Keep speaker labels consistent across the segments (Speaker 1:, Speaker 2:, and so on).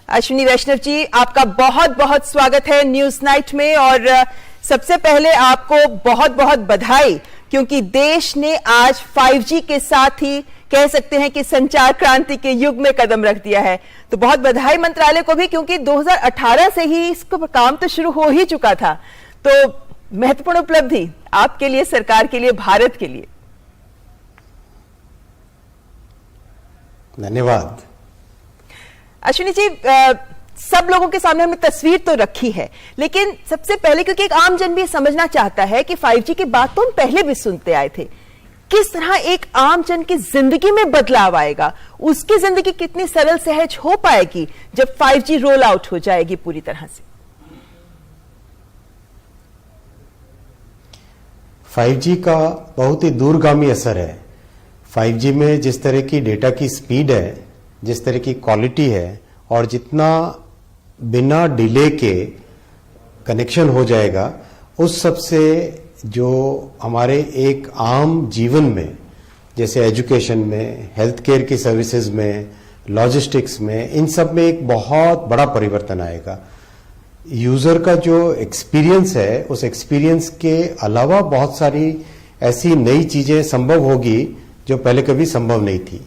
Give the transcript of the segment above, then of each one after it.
Speaker 1: अश्विनी वैष्णव जी, आपका बहुत बहुत स्वागत है न्यूज नाइट में। और सबसे पहले आपको बहुत बहुत बधाई, क्योंकि देश ने आज 5G के साथ ही कह सकते हैं कि संचार क्रांति के युग में कदम रख दिया है। तो बहुत बधाई मंत्रालय को भी, क्योंकि 2018 से ही इसका काम तो शुरू हो ही चुका था। तो महत्वपूर्ण उपलब्धि आपके लिए, सरकार के लिए, भारत के लिए।
Speaker 2: धन्यवाद।
Speaker 1: अश्विनी जी, सब लोगों के सामने हमने तस्वीर तो रखी है, लेकिन सबसे पहले, क्योंकि एक आम जन भी समझना चाहता है कि 5G की बात तो हम पहले भी सुनते आए थे, किस तरह एक आम जन की जिंदगी में बदलाव आएगा, उसकी जिंदगी कितनी सरल सहज हो पाएगी जब 5G रोल आउट हो जाएगी पूरी तरह से।
Speaker 2: 5G का बहुत ही दूरगामी असर है। 5G में जिस तरह की डेटा की स्पीड है, जिस तरह की क्वालिटी है, और जितना बिना डिले के कनेक्शन हो जाएगा, उस सब से जो हमारे एक आम जीवन में, जैसे एजुकेशन में, हेल्थ केयर की सर्विसेज में, लॉजिस्टिक्स में, इन सब में एक बहुत बड़ा परिवर्तन आएगा। यूजर का जो एक्सपीरियंस है, उस एक्सपीरियंस के अलावा बहुत सारी ऐसी नई चीजें संभव होगी जो पहले कभी संभव नहीं थी।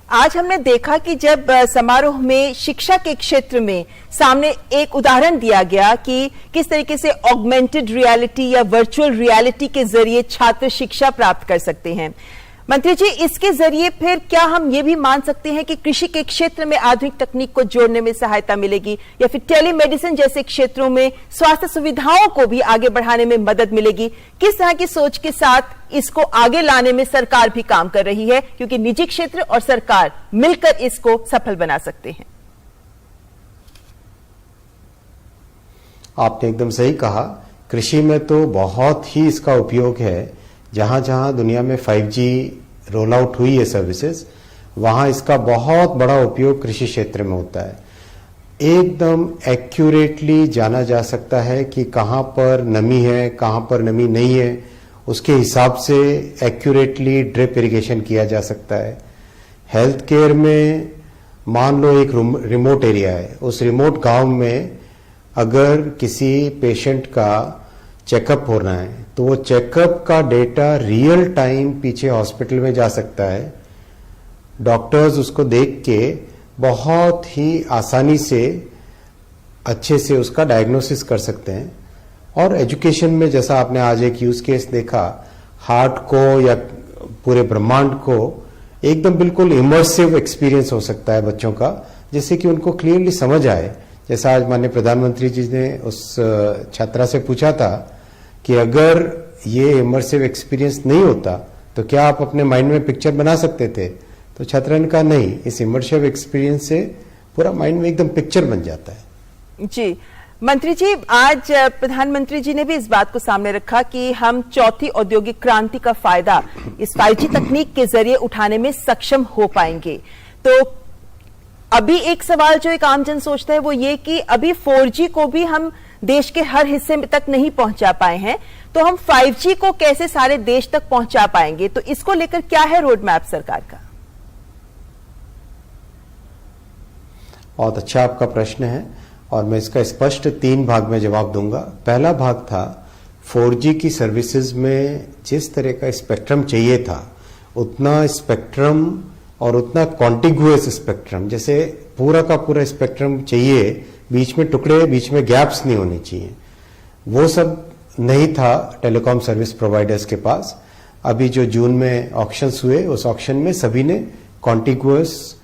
Speaker 1: आज हमने देखा कि जब समारोह में शिक्षा के क्षेत्र में सामने एक उदाहरण दिया गया कि किस तरीके से ऑगमेंटेड रियलिटी या वर्चुअल रियलिटी के जरिए छात्र शिक्षा प्राप्त कर सकते हैं। मंत्री जी, इसके जरिए फिर क्या हम ये भी मान सकते हैं कि कृषि के क्षेत्र में आधुनिक तकनीक को जोड़ने में सहायता मिलेगी, या फिर टेलीमेडिसिन जैसे क्षेत्रों में स्वास्थ्य सुविधाओं को भी आगे बढ़ाने में मदद मिलेगी? किस तरह की सोच के साथ इसको आगे लाने में सरकार भी काम कर रही है, क्योंकि निजी क्षेत्र और सरकार मिलकर इसको सफल बना सकते हैं?
Speaker 2: आपने एकदम सही कहा। कृषि में तो बहुत ही इसका उपयोग है। जहां जहां दुनिया में 5G रोल आउट हुई है सर्विसेज, वहां इसका बहुत बड़ा उपयोग कृषि क्षेत्र में होता है। एकदम एक्यूरेटली जाना जा सकता है कि कहां पर नमी है, कहां पर नमी नहीं है, उसके हिसाब से एक्यूरेटली ड्रिप इरिगेशन किया जा सकता है। हेल्थ केयर में मान लो एक रिमोट एरिया है, उस रिमोट गांव में अगर किसी पेशेंट का चेकअप हो रहा है, तो वो चेकअप का डेटा रियल टाइम पीछे हॉस्पिटल में जा सकता है। डॉक्टर्स उसको देख के बहुत ही आसानी से, अच्छे से उसका डायग्नोसिस कर सकते हैं। और एजुकेशन में, जैसा आपने आज एक यूज केस देखा, हार्ट को या पूरे ब्रह्मांड को एकदम बिल्कुल इमर्सिव एक्सपीरियंस हो सकता है बच्चों का, जिससे कि उनको क्लियरली समझ आए। जैसा आज माननीय प्रधानमंत्री जी ने उस छात्रा से पूछा था कि अगर ये इमर्सिव एक्सपीरियंस नहीं होता तो क्या आप अपने माइंड में पिक्चर बना सकते थे? तो छात्रा ने कहा नहीं, इस इमर्सिव एक्सपीरियंस से पूरा माइंड में एकदम पिक्चर बन जाता है।
Speaker 1: जी मंत्री जी, आज प्रधानमंत्री जी ने भी इस बात को सामने रखा कि हम चौथी औद्योगिक क्रांति का फायदा इस 5G तकनीक के जरिए उठाने में सक्षम हो पाएंगे। तो अभी एक सवाल जो एक आमजन सोचता है वो ये कि अभी 4G को भी हम देश के हर हिस्से तक नहीं पहुंचा पाए हैं, तो हम 5G को कैसे सारे देश तक पहुंचा पाएंगे? तो इसको लेकर क्या है रोड मैप सरकार का?
Speaker 2: बहुत अच्छा आपका प्रश्न है, और मैं इसका स्पष्ट 3 भाग में जवाब दूंगा। पहला भाग था 4G की सर्विसेज में जिस तरह का स्पेक्ट्रम चाहिए था, उतना स्पेक्ट्रम और उतना कॉन्टिग्युअस स्पेक्ट्रम, जैसे पूरा का पूरा स्पेक्ट्रम चाहिए, बीच में टुकड़े, बीच में गैप्स नहीं होने चाहिए, वो सब नहीं था टेलीकॉम सर्विस प्रोवाइडर्स के पास। अभी जो जून में ऑक्शंस हुए, उस ऑक्शन में सभी ने कॉन्टिग्युअस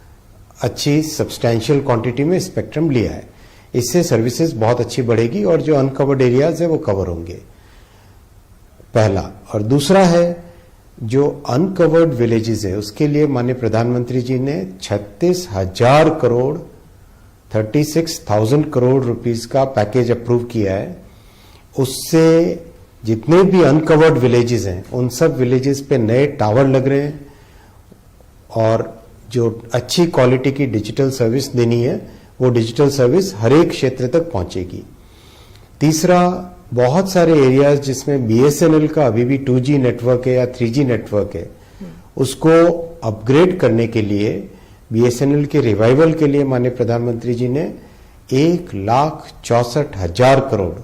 Speaker 2: अच्छी सब्सटैंशियल क्वांटिटी में स्पेक्ट्रम लिया है। इससे सर्विसेज बहुत अच्छी बढ़ेगी और जो अनकवर्ड एरियाज है वो कवर होंगे, पहला। और दूसरा है जो अनकवर्ड विलेजेस है, उसके लिए माननीय प्रधानमंत्री जी ने 36,000 करोड़ 36,000 करोड़ रुपीस का पैकेज अप्रूव किया है। उससे जितने भी अनकवर्ड विलेजेस हैं, उन सब विलेजेस पे नए टावर लग रहे हैं, और जो अच्छी क्वालिटी की डिजिटल सर्विस देनी है, वो डिजिटल सर्विस हर एक क्षेत्र तक पहुंचेगी। तीसरा, बहुत सारे एरियाज जिसमें BSNL का अभी भी 2G नेटवर्क है या 3G नेटवर्क है, उसको अपग्रेड करने के लिए बीएसएनएल के रिवाइवल के लिए माननीय प्रधानमंत्री जी ने 1,64,000 करोड़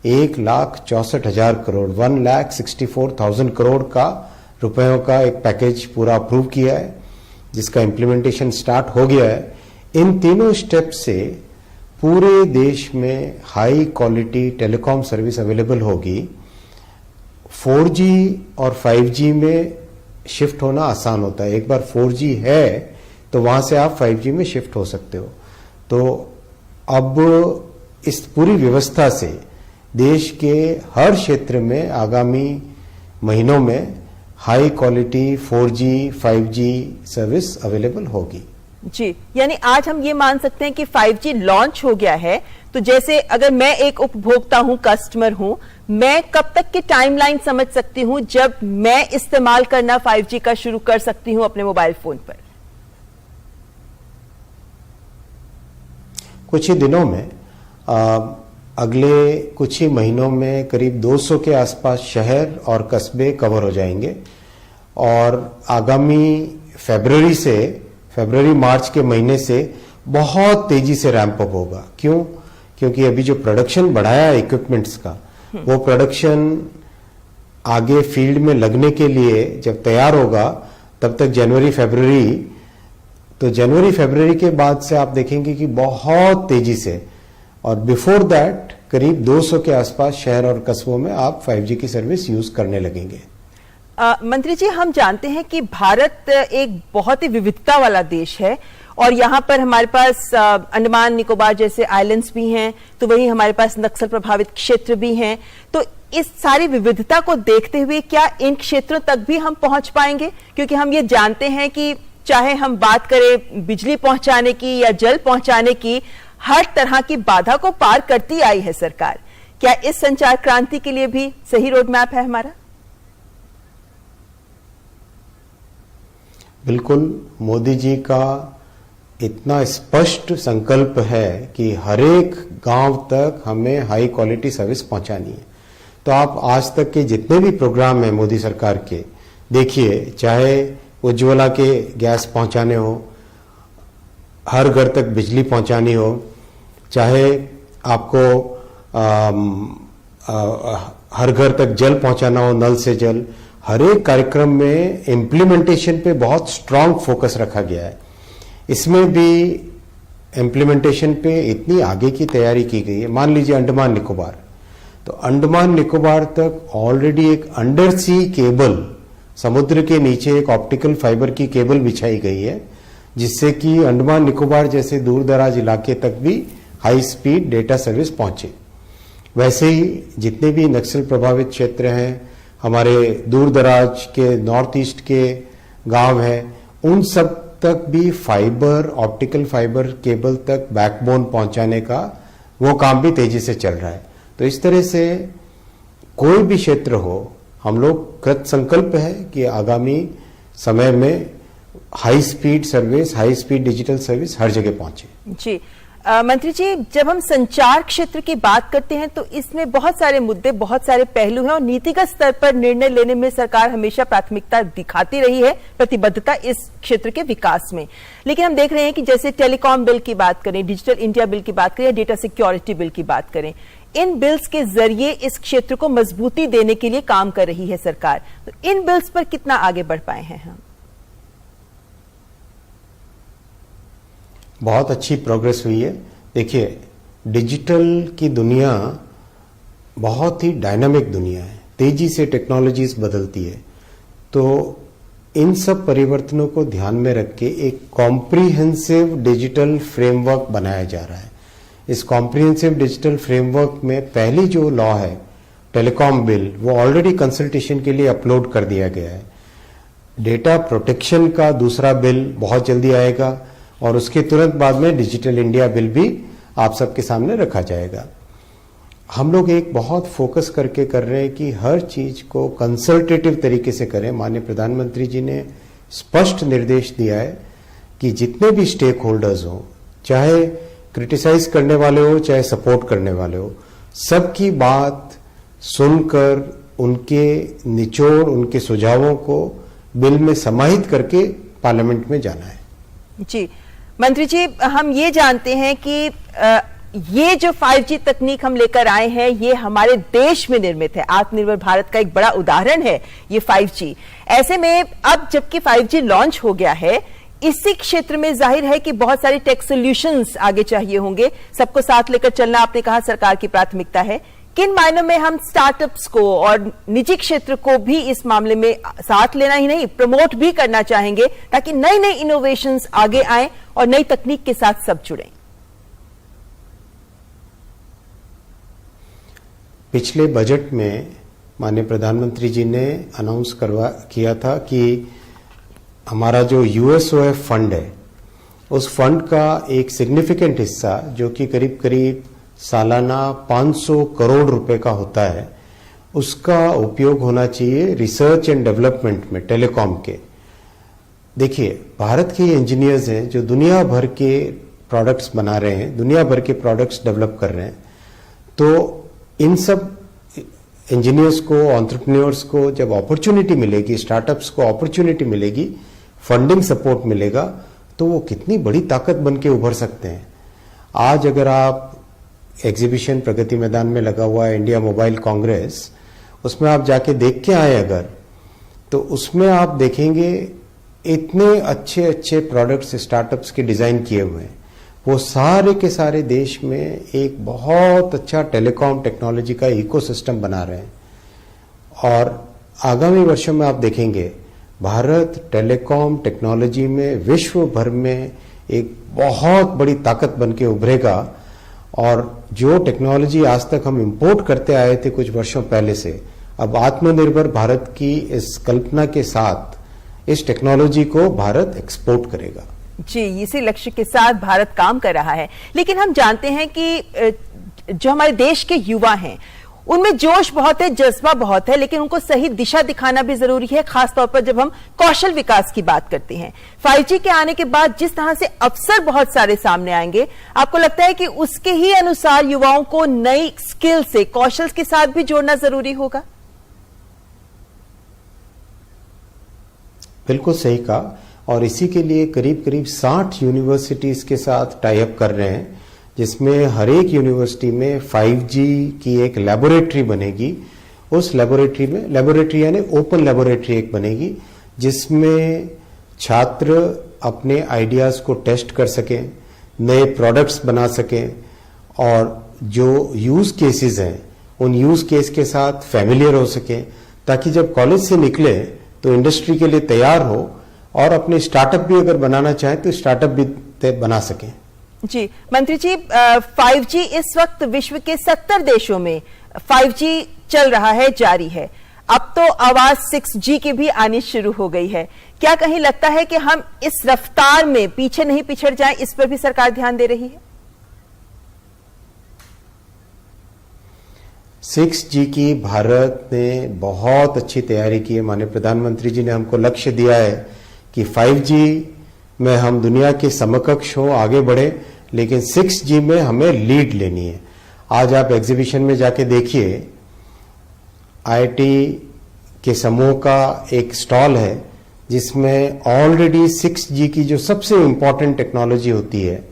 Speaker 2: 1,64,000 करोड़ का रुपयों का एक पैकेज पूरा अप्रूव किया है, जिसका इम्प्लीमेंटेशन स्टार्ट हो गया है। इन तीनों स्टेप से पूरे देश में high quality telecom service available होगी। 4G और 5G में शिफ्ट होना आसान होता है। एक बार 4G है तो वहां से आप 5G में शिफ्ट हो सकते हो। तो अब इस पूरी व्यवस्था से देश के हर क्षेत्र में आगामी महीनों में high quality 4G 5G service available होगी।
Speaker 1: जी, यानी आज हम ये मान सकते हैं कि 5G लॉन्च हो गया है, तो जैसे अगर मैं एक उपभोक्ता हूं, कस्टमर हूं, मैं कब तक की टाइमलाइन समझ सकती हूं जब मैं इस्तेमाल करना 5G का शुरू कर सकती हूं अपने मोबाइल फोन पर?
Speaker 2: कुछ ही दिनों में अगले कुछ ही महीनों में करीब 200 के आसपास शहर और कस्बे कवर हो जाएंगे और आगामी फरवरी मार्च के महीने से बहुत तेजी से रैंप अप होगा। क्यों? क्योंकि अभी जो प्रोडक्शन बढ़ाया है इक्विपमेंट्स का, वो प्रोडक्शन आगे फील्ड में लगने के लिए जब तैयार होगा तब तक जनवरी फरवरी के बाद से आप देखेंगे कि बहुत तेजी से, और बिफोर दैट करीब 200 के आसपास शहर और कस्बों में आप 5G की सर्विस यूज करने लगेंगे।
Speaker 1: मंत्री जी, हम जानते हैं कि भारत एक बहुत ही विविधता वाला देश है और यहाँ पर हमारे पास अंडमान निकोबार जैसे आइलैंड्स भी हैं, तो वही हमारे पास नक्सल प्रभावित क्षेत्र भी हैं। तो इस सारी विविधता को देखते हुए क्या इन क्षेत्रों तक भी हम पहुंच पाएंगे? क्योंकि हम ये जानते हैं कि चाहे हम बात करें बिजली पहुंचाने की या जल पहुंचाने की, हर तरह की बाधा को पार करती आई है सरकार। क्या इस संचार क्रांति के लिए भी सही रोड मैप है हमारा?
Speaker 2: बिल्कुल, मोदी जी का इतना स्पष्ट संकल्प है कि हर एक गांव तक हमें हाई क्वालिटी सर्विस पहुंचानी है। तो आप आज तक के जितने भी प्रोग्राम हैं मोदी सरकार के देखिए, चाहे उज्ज्वला के गैस पहुंचाने हो, हर घर तक बिजली पहुंचानी हो, चाहे आपको हर घर तक जल पहुंचाना हो, नल से जल, हर एक कार्यक्रम में इम्प्लीमेंटेशन पे बहुत स्ट्रांग फोकस रखा गया है। इसमें भी इम्प्लीमेंटेशन पे इतनी आगे की तैयारी की गई है। मान लीजिए अंडमान निकोबार, तो अंडमान निकोबार तक ऑलरेडी एक अंडर सी केबल, समुद्र के नीचे एक ऑप्टिकल फाइबर की केबल बिछाई गई है, जिससे कि अंडमान निकोबार जैसे दूर दराज इलाके तक भी हाई स्पीड डेटा सर्विस पहुंचे। वैसे ही जितने भी नक्सल प्रभावित क्षेत्र हैं, हमारे दूर दराज के नॉर्थ ईस्ट के गांव हैं, उन सब तक भी फाइबर, ऑप्टिकल फाइबर केबल तक बैकबोन पहुंचाने का वो काम भी तेजी से चल रहा है। तो इस तरह से कोई भी क्षेत्र हो, हम लोग कृत संकल्प है कि आगामी समय में high speed service, high speed digital service हर जगह पहुंचे। जी
Speaker 1: मंत्री जी, जब हम संचार क्षेत्र की बात करते हैं तो इसमें बहुत सारे मुद्दे, बहुत सारे पहलू हैं और नीतिगत स्तर पर निर्णय लेने में सरकार हमेशा प्राथमिकता दिखाती रही है, प्रतिबद्धता इस क्षेत्र के विकास में। लेकिन हम देख रहे हैं कि जैसे टेलीकॉम बिल की बात करें, डिजिटल इंडिया बिल की बात करें या डेटा सिक्योरिटी बिल की बात करें, इन बिल्स के जरिए इस क्षेत्र को मजबूती देने के लिए काम कर रही है सरकार। तो इन बिल्स पर कितना आगे बढ़ पाए हैं हम?
Speaker 2: बहुत अच्छी प्रोग्रेस हुई है। देखिए, डिजिटल की दुनिया बहुत ही डायनामिक दुनिया है, तेजी से टेक्नोलॉजीज बदलती है। तो इन सब परिवर्तनों को ध्यान में रख के एक कॉम्प्रिहेंसिव डिजिटल फ्रेमवर्क बनाया जा रहा है। इस कॉम्प्रिहेंसिव डिजिटल फ्रेमवर्क में पहली जो लॉ है टेलीकॉम बिल, वो ऑलरेडी कंसल्टेशन के लिए अपलोड कर दिया गया है। डेटा प्रोटेक्शन का दूसरा बिल बहुत जल्दी आएगा और उसके तुरंत बाद में डिजिटल इंडिया बिल भी आप सबके सामने रखा जाएगा। हम लोग एक बहुत फोकस करके कर रहे हैं कि हर चीज को कंसल्टेटिव तरीके से करें। माननीय प्रधानमंत्री जी ने स्पष्ट निर्देश दिया है कि जितने भी स्टेक होल्डर्स हो, चाहे क्रिटिसाइज करने वाले हो चाहे सपोर्ट करने वाले हो, सबकी बात सुनकर उनके निचोड़, उनके सुझावों को बिल में समाहित करके पार्लियामेंट में जाना है।
Speaker 1: जी मंत्री जी, हम ये जानते हैं कि ये जो 5G तकनीक हम लेकर आए हैं ये हमारे देश में निर्मित है। आत्मनिर्भर भारत का एक बड़ा उदाहरण है ये 5G। ऐसे में अब जबकि 5G लॉन्च हो गया है, इसी क्षेत्र में जाहिर है कि बहुत सारी टेक सॉल्यूशंस आगे चाहिए होंगे। सबको साथ लेकर चलना आपने कहा सरकार की प्राथमिकता है। किन मायनों में हम स्टार्टअप्स को और निजी क्षेत्र को भी इस मामले में साथ लेना ही नहीं प्रमोट भी करना चाहेंगे ताकि नई नई इनोवेशंस आगे आए और नई तकनीक के साथ सब जुड़े?
Speaker 2: पिछले बजट में माननीय प्रधानमंत्री जी ने अनाउंस किया था कि हमारा जो यूएसओएफ फंड है उस फंड का एक सिग्निफिकेंट हिस्सा जो कि करीब करीब सालाना 500 करोड़ रुपए का होता है, उसका उपयोग होना चाहिए रिसर्च एंड डेवलपमेंट में टेलीकॉम के। देखिए, भारत के इंजीनियर्स हैं जो दुनिया भर के प्रोडक्ट्स बना रहे हैं, दुनिया भर के प्रोडक्ट्स डेवलप कर रहे हैं। तो इन सब इंजीनियर्स को, एंटरप्रेन्योर्स को जब अपॉर्चुनिटी मिलेगी, स्टार्टअप्स को अपॉर्चुनिटी मिलेगी, फंडिंग सपोर्ट मिलेगा, तो वो कितनी बड़ी ताकत बन के उभर सकते हैं। आज अगर आप एग्जीबिशन प्रगति मैदान में लगा हुआ है इंडिया मोबाइल कांग्रेस, उसमें आप जाके देख के आए अगर, तो उसमें आप देखेंगे इतने अच्छे अच्छे प्रोडक्ट्स स्टार्टअप्स के डिजाइन किए हुए हैं। वो सारे के सारे देश में एक बहुत अच्छा टेलीकॉम टेक्नोलॉजी का इकोसिस्टम बना रहे हैं और आगामी वर्षों में आप देखेंगे भारत टेलीकॉम टेक्नोलॉजी में विश्व भर में एक बहुत बड़ी ताकत बन के उभरेगा। और जो टेक्नोलॉजी आज तक हम इंपोर्ट करते आए थे कुछ वर्षों पहले से, अब आत्मनिर्भर भारत की इस कल्पना के साथ इस टेक्नोलॉजी को भारत एक्सपोर्ट करेगा।
Speaker 1: जी, इसी लक्ष्य के साथ भारत काम कर रहा है। लेकिन हम जानते हैं कि जो हमारे देश के युवा हैं उनमें जोश बहुत है, जज्बा बहुत है, लेकिन उनको सही दिशा दिखाना भी जरूरी है, खासतौर पर जब हम कौशल विकास की बात करते हैं। 5G के आने के बाद जिस तरह से अवसर बहुत सारे सामने आएंगे, आपको लगता है कि उसके ही अनुसार युवाओं को नई स्किल से, कौशल के साथ भी जोड़ना जरूरी होगा?
Speaker 2: बिल्कुल सही कहा। और इसी के लिए करीब करीब 60 यूनिवर्सिटीज के साथ टाई अप कर रहे हैं, जिसमें हर एक यूनिवर्सिटी में 5G की एक लेबोरेटरी बनेगी। उस लेबोरेटरी में, लेबोरेटरी यानी ओपन लेबोरेटरी एक बनेगी, जिसमें छात्र अपने आइडियाज को टेस्ट कर सकें, नए प्रोडक्ट्स बना सकें और जो यूज केसेस हैं उन यूज केस के साथ फैमिलियर हो सकें, ताकि जब कॉलेज से निकले तो इंडस्ट्री के लिए तैयार हो और अपने स्टार्टअप भी अगर बनाना चाहें तो स्टार्टअप भी बना सकें।
Speaker 1: जी मंत्री जी, 5G इस वक्त विश्व के 70 देशों में 5G चल रहा है, जारी है। अब तो आवाज 6G की भी आनी शुरू हो गई है। क्या कहीं लगता है कि हम इस रफ्तार में पीछे नहीं पिछड़ जाएं? इस पर भी सरकार ध्यान दे रही है?
Speaker 2: 6G की भारत ने बहुत अच्छी तैयारी की है। माननीय प्रधानमंत्री जी ने हमको लक्ष्य दिया है कि 5G में हम दुनिया के समकक्ष हो, आगे बढ़े, लेकिन 6G में हमें लीड लेनी है। आज आप एग्जीबिशन में जाके देखिए, IIT के समूह का एक स्टॉल है जिसमें ऑलरेडी 6G की जो सबसे इंपॉर्टेंट टेक्नोलॉजी होती है,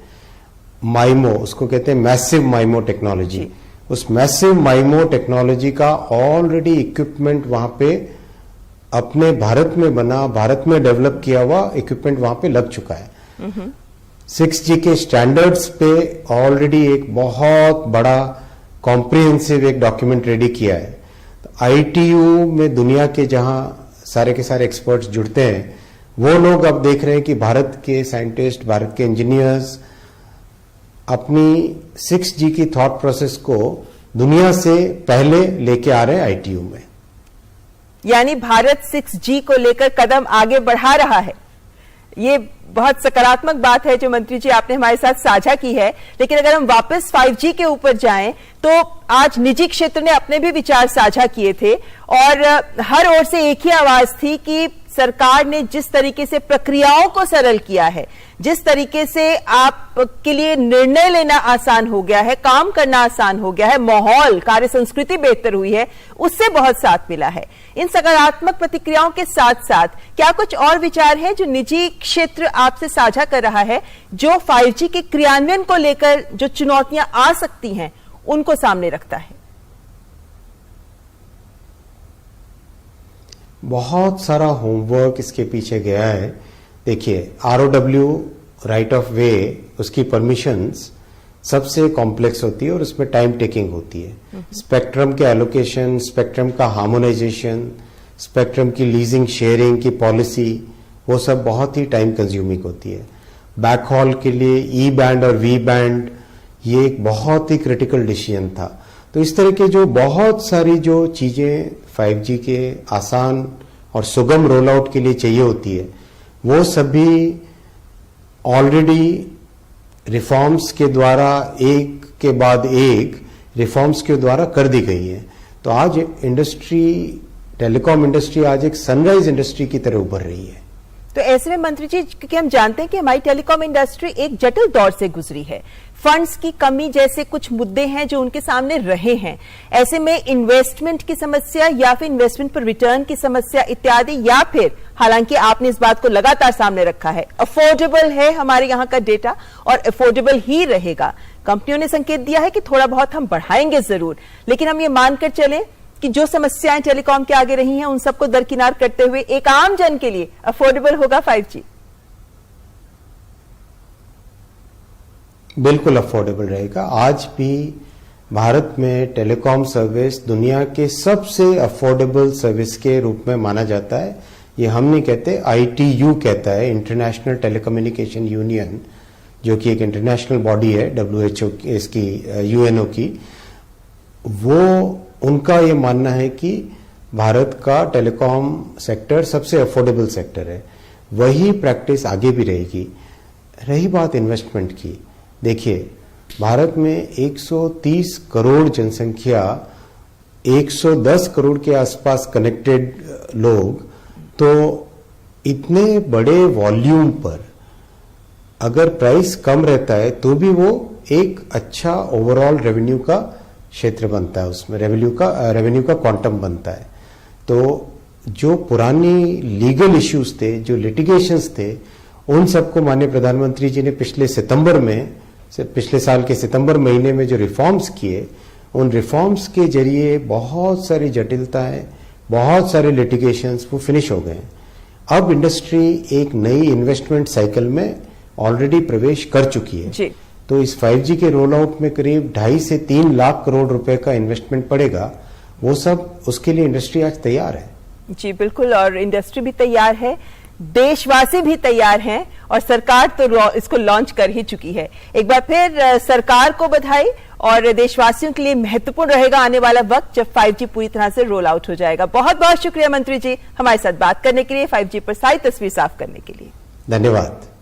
Speaker 2: माइमो, उसको कहते हैं मैसिव माइमो टेक्नोलॉजी, उस मैसिव माइमो टेक्नोलॉजी का ऑलरेडी इक्विपमेंट वहां पे अपने भारत में बना, भारत में डेवलप किया हुआ इक्विपमेंट वहां पे लग चुका है। 6G के स्टैंडर्ड्स पे ऑलरेडी एक बहुत बड़ा कॉम्प्रिहेंसिव एक डॉक्यूमेंट रेडी किया है। तो ITU में दुनिया के जहां सारे के सारे एक्सपर्ट्स जुड़ते हैं, वो लोग अब देख रहे हैं कि भारत के साइंटिस्ट, भारत के इंजीनियर्स अपनी 6G की थॉट प्रोसेस को दुनिया से पहले लेके आ रहे हैं ITU में।
Speaker 1: यानी भारत 6G को लेकर कदम आगे बढ़ा रहा है। ये बहुत सकारात्मक बात है जो मंत्री जी आपने हमारे साथ साझा की है। लेकिन अगर हम वापस 5G के ऊपर जाएं तो आज निजी क्षेत्र ने अपने भी विचार साझा किए थे और हर ओर से एक ही आवाज थी कि सरकार ने जिस तरीके से प्रक्रियाओं को सरल किया है, जिस तरीके से आपके लिए निर्णय लेना आसान हो गया है, काम करना आसान हो गया है, माहौल, कार्य संस्कृति बेहतर हुई है, उससे बहुत साथ मिला है। इन सकारात्मक प्रतिक्रियाओं के साथ साथ क्या कुछ और विचार है जो निजी क्षेत्र आपसे साझा कर रहा है, जो 5G के क्रियान्वयन को लेकर जो चुनौतियां आ सकती हैं उनको सामने रखता है?
Speaker 2: बहुत सारा होमवर्क इसके पीछे गया है। देखिए, ROW, राइट ऑफ वे, उसकी परमिशंस सबसे कॉम्प्लेक्स होती है और उसमें टाइम टेकिंग होती है। स्पेक्ट्रम के एलोकेशन, स्पेक्ट्रम का हार्मोनाइजेशन, स्पेक्ट्रम की लीजिंग शेयरिंग की पॉलिसी, वो सब बहुत ही टाइम कंज्यूमिंग होती है। बैकहॉल के लिए ई बैंड और वी बैंड, ये एक बहुत ही क्रिटिकल डिसीजन था। तो इस तरह के जो बहुत सारी जो चीजें 5G के आसान और सुगम रोल आउट के लिए चाहिए होती है, वो सभी ऑलरेडी रिफॉर्म्स के द्वारा एक के बाद एक रिफॉर्म्स के द्वारा कर दी गई है। तो आज इंडस्ट्री, टेलीकॉम इंडस्ट्री आज एक सनराइज इंडस्ट्री की तरह उभर रही है।
Speaker 1: तो ऐसे में मंत्री जी, क्योंकि हम जानते हैं कि हमारी टेलीकॉम इंडस्ट्री एक जटिल दौर से गुजरी है, फंड्स की कमी जैसे कुछ मुद्दे हैं जो उनके सामने रहे हैं, ऐसे में इन्वेस्टमेंट की समस्या या फिर इन्वेस्टमेंट पर रिटर्न की समस्या इत्यादि, या फिर हालांकि आपने इस बात को लगातार सामने रखा है, अफोर्डेबल है हमारे यहाँ का डेटा और अफोर्डेबल ही रहेगा। कंपनियों ने संकेत दिया है कि थोड़ा बहुत हम बढ़ाएंगे जरूर, लेकिन हम ये मानकर चलें कि जो समस्याएं टेलीकॉम के आगे रही हैं उन सबको दरकिनार करते हुए एक आम जन के लिए अफोर्डेबल होगा 5G?
Speaker 2: बिल्कुल अफोर्डेबल रहेगा। आज भी भारत में टेलीकॉम सर्विस दुनिया के सबसे अफोर्डेबल सर्विस के रूप में माना जाता है। ये हम नहीं कहते, ITU कहता है, इंटरनेशनल टेलीकम्युनिकेशन यूनियन, जो कि एक इंटरनेशनल बॉडी है, WHO इसकी, UNO की, वो उनका ये मानना है कि भारत का टेलीकॉम सेक्टर सबसे अफोर्डेबल सेक्टर है। वही प्रैक्टिस आगे भी रहेगी। रही बात इन्वेस्टमेंट की, देखिए, भारत में 130 करोड़ जनसंख्या, 110 करोड़ के आसपास कनेक्टेड लोग, तो इतने बड़े वॉल्यूम पर अगर प्राइस कम रहता है तो भी वो एक अच्छा ओवरऑल रेवेन्यू का क्षेत्र बनता है, उसमें रेवेन्यू का क्वांटम बनता है। तो जो पुरानी लीगल इश्यूज थे, जो लिटिगेशंस थे, उन सबको माननीय प्रधानमंत्री जी ने पिछले साल के सितंबर महीने में जो रिफॉर्म्स किए, उन रिफॉर्म्स के जरिए बहुत सारी जटिलताएं, बहुत सारे लिटिगेशंस वो फिनिश हो गए। अब इंडस्ट्री एक नई इन्वेस्टमेंट साइकिल में ऑलरेडी प्रवेश कर चुकी है जी। तो इस 5G के रोल आउट में करीब 2.5 से 3 लाख करोड़ रुपए का इन्वेस्टमेंट पड़ेगा। वो सब, उसके लिए इंडस्ट्री आज तैयार है। जी
Speaker 1: बिल्कुल, और इंडस्ट्री भी तैयार है, देशवासी भी तैयार हैं, और सरकार तो इसको लॉन्च कर ही चुकी है। एक बार फिर सरकार को बधाई, और देशवासियों के लिए महत्वपूर्ण रहेगा आने वाला वक्त जब 5G पूरी तरह से रोल आउट हो जाएगा। बहुत बहुत शुक्रिया मंत्री जी, हमारे साथ बात करने के लिए, 5G पर सारी तस्वीर साफ करने के लिए।
Speaker 2: धन्यवाद।